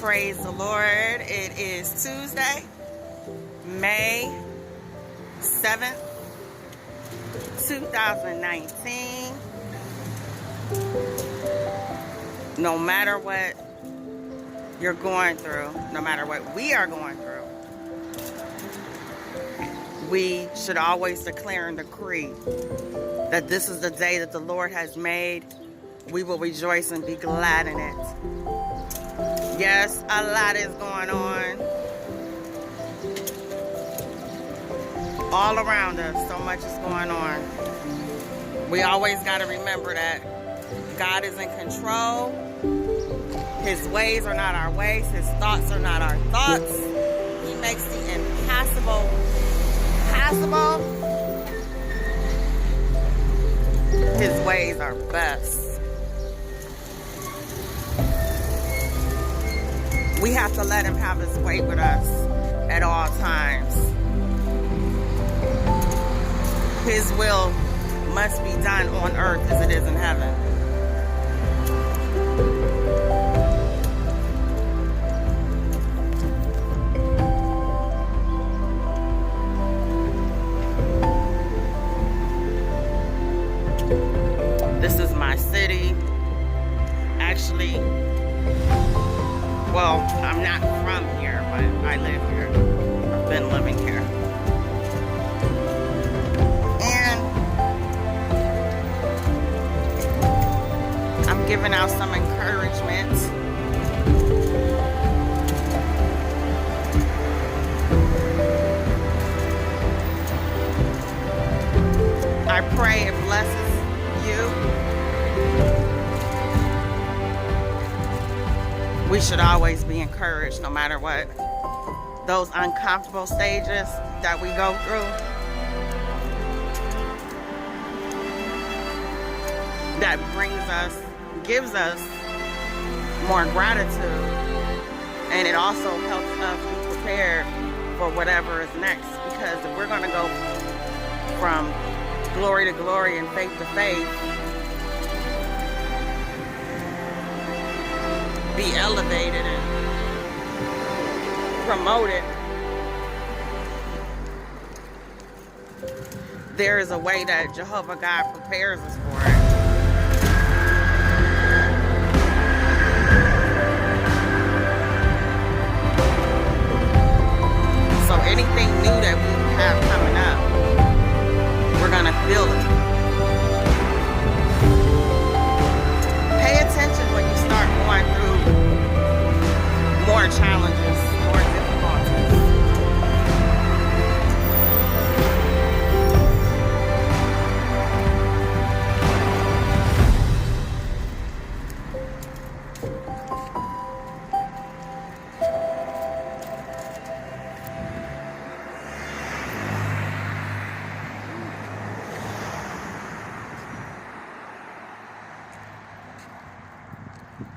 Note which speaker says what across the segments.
Speaker 1: Praise the Lord. It is Tuesday, May 7th, 2019. No matter what you're going through, no matter what we are going through, we should always declare and decree that this is the day that the Lord has made. We will rejoice and be glad in it. Yes, a lot is going on all around us. So much is going on. We always got to remember that God is in control. His ways are not our ways. His thoughts are not our thoughts. He makes the impossible possible. His ways are best. We have to let him have his way with us at all times. His will must be done on earth as it is in heaven. This is my city. Actually, well, I'm not from here, but I live here. I've been living here. And I'm giving out some encouragement. I pray it blesses you. We should always be encouraged no matter what. Those uncomfortable stages that we go through, that gives us more gratitude, and it also helps us be prepared for whatever is next. Because if we're going to go from glory to glory and faith to faith, be elevated and promoted, there is a way that Jehovah God prepares us for it. So anything new that we have coming up, we're gonna feel it. Pay attention when you start going through more challenges, more difficulties.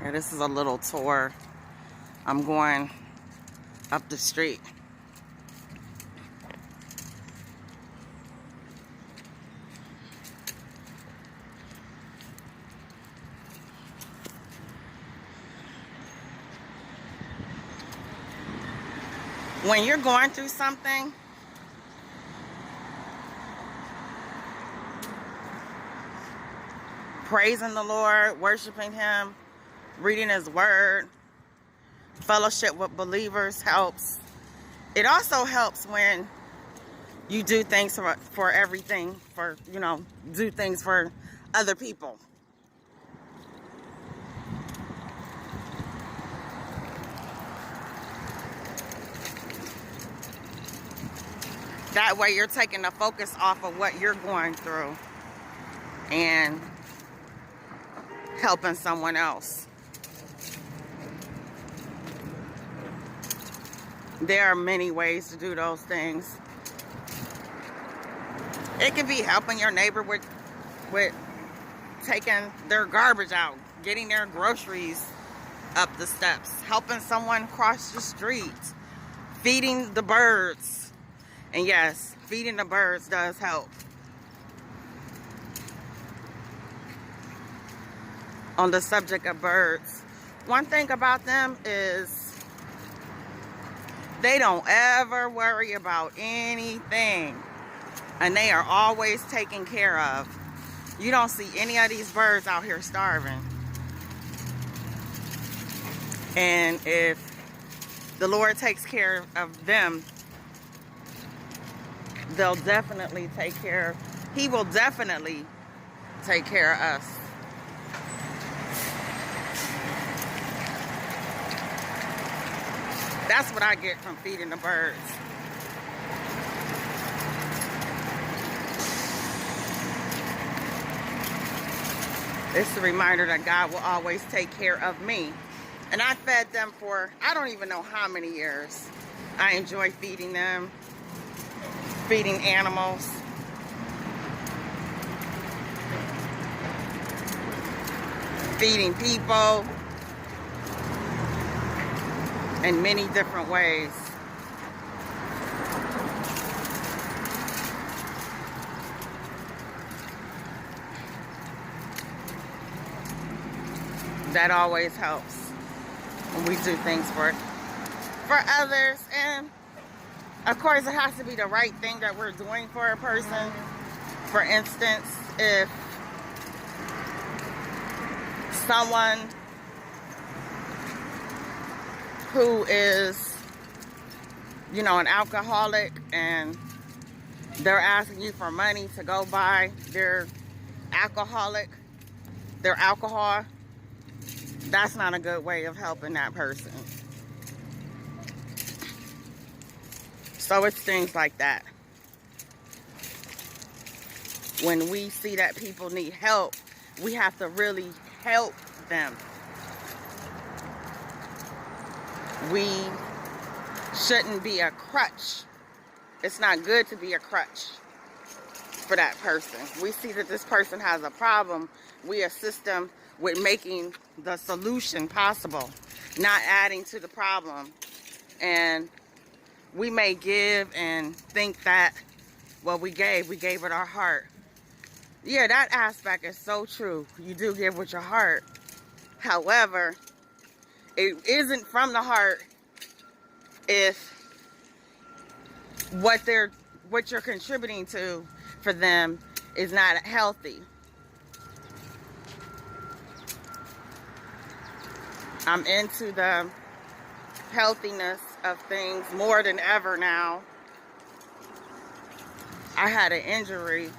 Speaker 1: Yeah, this is a little tour. I'm going up the street. When you're going through something, praising the Lord, worshiping him, reading his word, fellowship with believers helps. It also helps when you do things for everything, do things for other people. That way you're taking the focus off of what you're going through and helping someone else. There are many ways to do those things. It could be helping your neighbor with taking their garbage out, getting their groceries up the steps, helping someone cross the street, feeding the birds. And yes, feeding the birds does help. On the subject of birds, one thing about them is They don't ever worry about anything. And they are always taken care of. You don't see any of these birds out here starving. And if the Lord takes care of them, they'll definitely take care. He will definitely take care of us. That's what I get from feeding the birds. It's a reminder that God will always take care of me. And I fed them for, I don't even know how many years. I enjoy feeding them, feeding animals. Feeding people in many different ways. That always helps when we do things for others. And of course it has to be the right thing that we're doing for a person. For instance, if someone who is, you know, an alcoholic and they're asking you for money to go buy their alcohol, that's not a good way of helping that person. So it's things like that. When we see that people need help, we have to really help them. We shouldn't be a crutch. It's not good to be a crutch for that person. We see that this person has a problem. We assist them with making the solution possible, not adding to the problem. And we may give and think that, well, we gave with our heart. Yeah, that aspect is so true. You do give with your heart. However, it isn't from the heart if what you're contributing to for them is not healthy. I'm into the healthiness of things more than ever now. I had an injury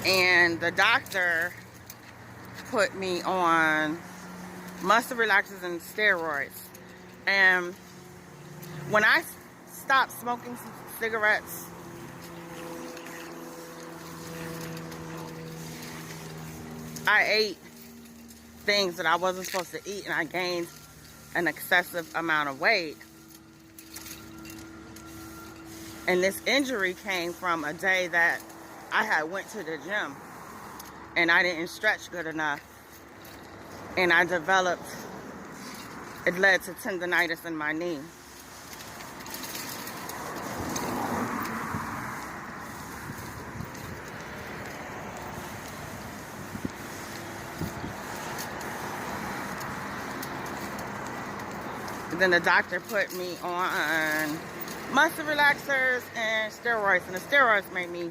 Speaker 1: and the doctor put me on muscle relaxers and steroids. And when I stopped smoking cigarettes, I ate things that I wasn't supposed to eat, and I gained an excessive amount of weight. And this injury came from a day that I had went to the gym and I didn't stretch good enough, and I developed, it led to tendonitis in my knee. Then the doctor put me on muscle relaxers and steroids, and the steroids made me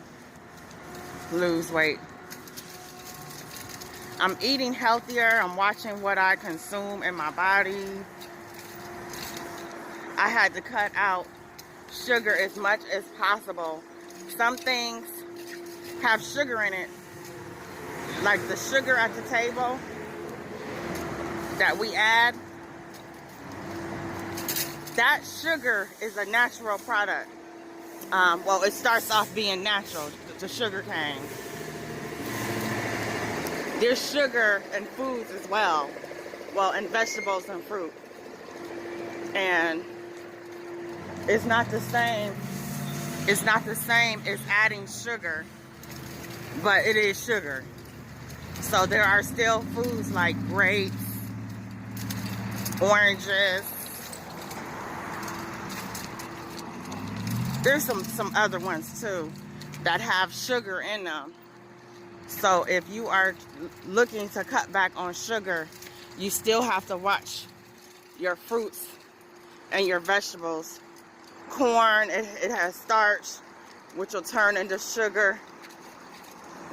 Speaker 1: lose weight. I'm eating healthier. I'm watching what I consume in my body. I had to cut out sugar as much as possible. Some things have sugar in it, like the sugar at the table that we add. That sugar is a natural product. Well, it starts off being natural, the sugar cane. There's sugar in foods as well. Well, in vegetables and fruit. And it's not the same. It's not the same as adding sugar, but it is sugar. So there are still foods like grapes, oranges. There's some other ones too that have sugar in them. So if you are looking to cut back on sugar, you still have to watch your fruits and your vegetables. Corn, it has starch, which will turn into sugar.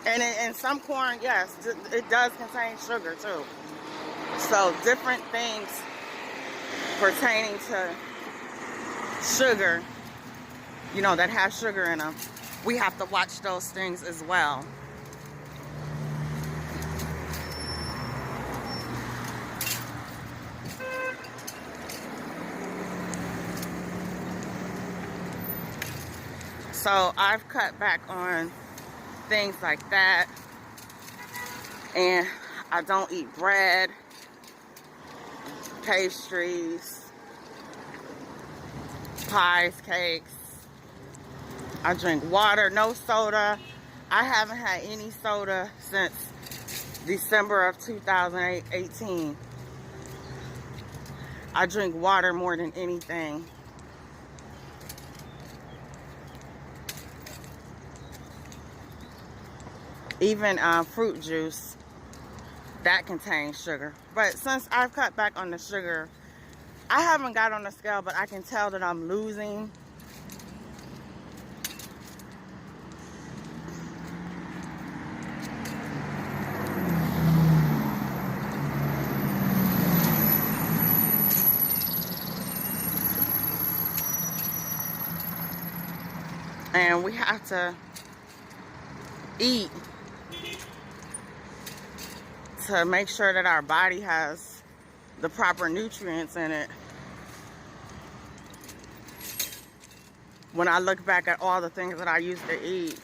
Speaker 1: And in some corn, yes, it does contain sugar too. So different things pertaining to sugar, you know, that have sugar in them. We have to watch those things as well. So I've cut back on things like that. And I don't eat bread, pastries, pies, cakes. I drink water, no soda. I haven't had any soda since December of 2018. I drink water more than anything. Even fruit juice, that contains sugar. But since I've cut back on the sugar, I haven't got on the scale, but I can tell that I'm losing. And we have to eat to make sure that our body has the proper nutrients in it. When I look back at all the things that I used to eat,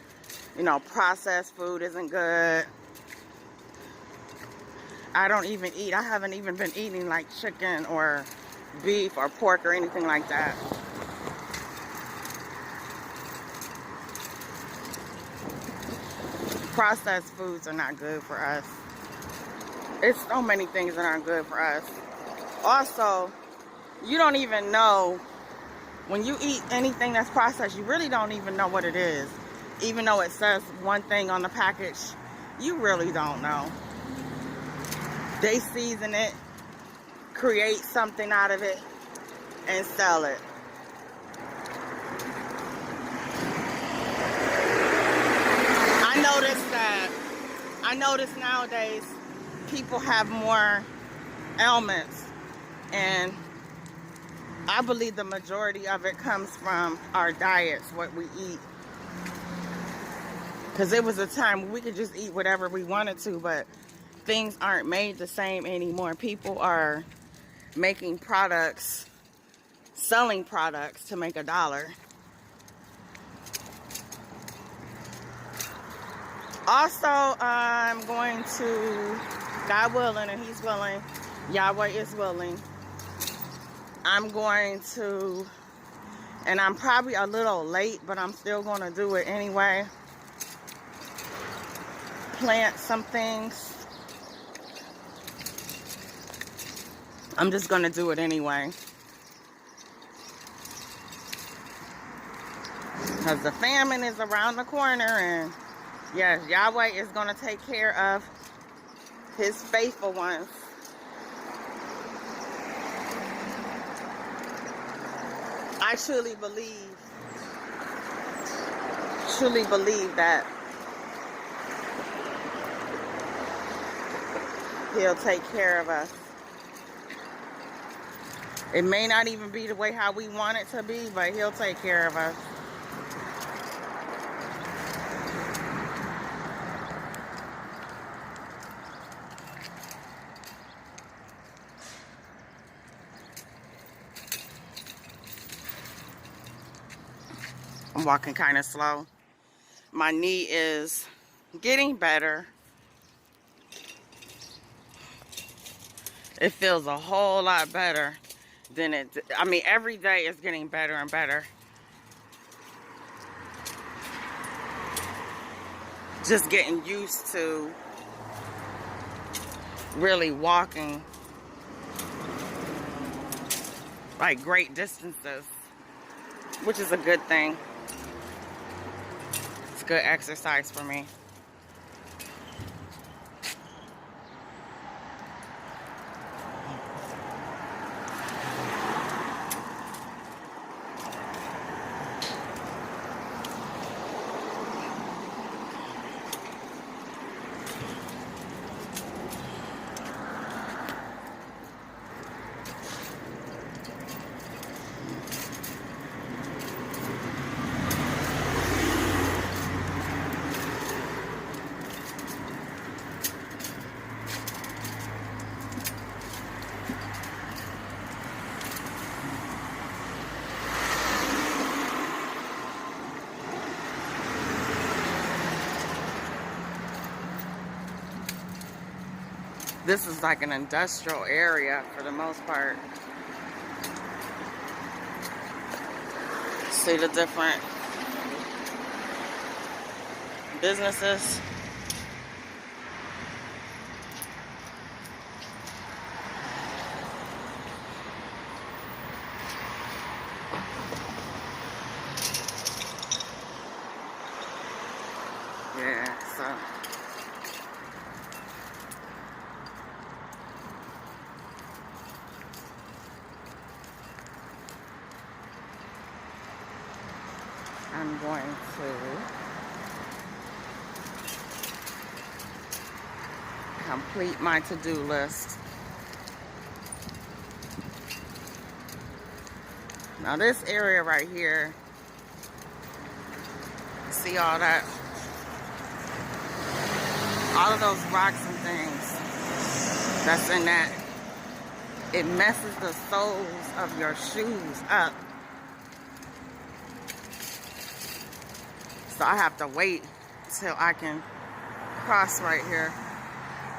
Speaker 1: you know, processed food isn't good. I haven't even been eating like chicken or beef or pork or anything like that. Processed foods are not good for us. It's so many things that aren't good for us. Also, you don't even know, when you eat anything that's processed, you really don't even know what it is. Even though it says one thing on the package, you really don't know. They season it, create something out of it, and sell it. I notice nowadays people have more ailments, and I believe the majority of it comes from our diets, what we eat. Because it was a time when we could just eat whatever we wanted to, but things aren't made the same anymore. People are making products, selling products to make $1. Also, I'm going to, God willing, and He's willing, Yahweh is willing, I'm going to, and I'm probably a little late, but I'm still going to do it anyway, plant some things. I'm just going to do it anyway. Because the famine is around the corner, and yes, Yahweh is going to take care of His faithful ones. I truly believe that He'll take care of us. It may not even be the way how we want it to be, but He'll take care of us. I'm walking kind of slow. My knee is getting better. It feels a whole lot better than it, I mean, every day is getting better and better. Just getting used to really walking like great distances, which is a good thing. It's good exercise for me. This is like an industrial area for the most part. See the different businesses. Yeah, so I'm going to complete my to-do list. Now this area right here, see all that? All of those rocks and things that's in that, it messes the soles of your shoes up. So I have to wait till I can cross right here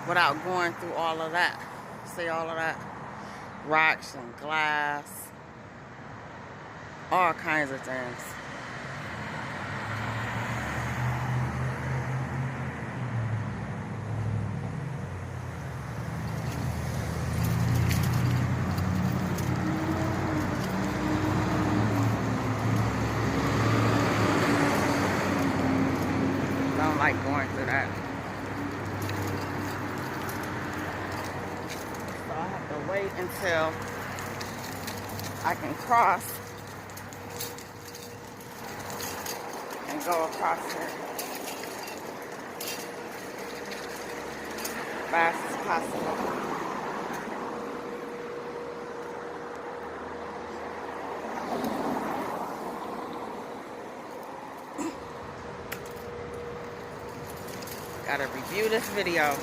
Speaker 1: without going through all of that. See all of that? Rocks and glass, all kinds of things. Don't like going through that. So I have to wait until I can cross and go across here fast as possible. Gotta review this video.